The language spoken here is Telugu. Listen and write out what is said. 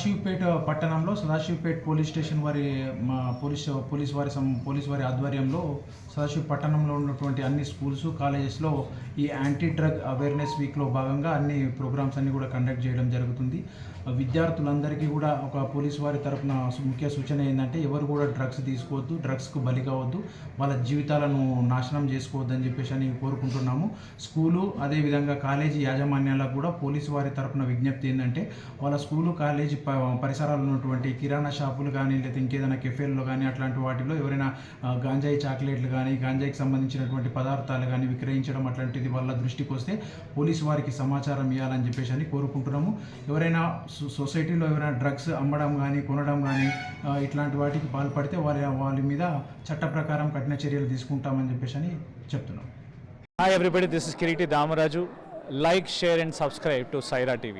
సదాశివపేట పట్టణంలో సదాశివపేట పోలీస్ స్టేషన్ వారి పోలీస్ వారి ఆధ్వర్యంలో సదాశివ పట్టణంలో ఉన్నటువంటి అన్ని స్కూల్స్ కాలేజెస్లో ఈ యాంటీ డ్రగ్ అవేర్నెస్ వీక్లో భాగంగా అన్ని ప్రోగ్రామ్స్ అన్ని కూడా కండక్ట్ చేయడం జరుగుతుంది. విద్యార్థులందరికీ కూడా ఒక పోలీస్ వారి తరపున ముఖ్య సూచన ఏంటంటే ఎవరు కూడా డ్రగ్స్ తీసుకోవద్దు, డ్రగ్స్కు బలి కావద్దు, వాళ్ళ జీవితాలను నాశనం చేసుకోవద్దు అని చెప్పేసి అని కోరుకుంటున్నాము. స్కూలు అదేవిధంగా కాలేజీ యాజమాన్యాలకు కూడా పోలీసు వారి తరపున విజ్ఞప్తి ఏంటంటే వాళ్ళ స్కూలు కాలేజీ పరిసరాలు ఉన్నటువంటి కిరాణా షాపులు కానీ లేదా ఇంకేదైనా కెఫేల్లో కానీ అట్లాంటి వాటిలో ఎవరైనా గాంజాయి చాక్లెట్లు కానీ గాంజాయికి సంబంధించినటువంటి పదార్థాలు కానీ విక్రయించడం అట్లాంటిది వాళ్ళ దృష్టికి వస్తే పోలీసు వారికి సమాచారం ఇవ్వాలని చెప్పేసి అని కోరుకుంటున్నాము. ఎవరైనా సొసైటీలో ఎవరైనా డ్రగ్స్ అమ్మడం కానీ కొనడం కానీ ఇట్లాంటి వాటికి పాల్పడితే వాళ్ళ మీద చట్ట ప్రకారం కఠిన చర్యలు తీసుకుంటామని చెప్పేసి అని చెప్తున్నాం. Hi everybody, this is Kiriti Damaraju. Like, share and subscribe to Saira TV.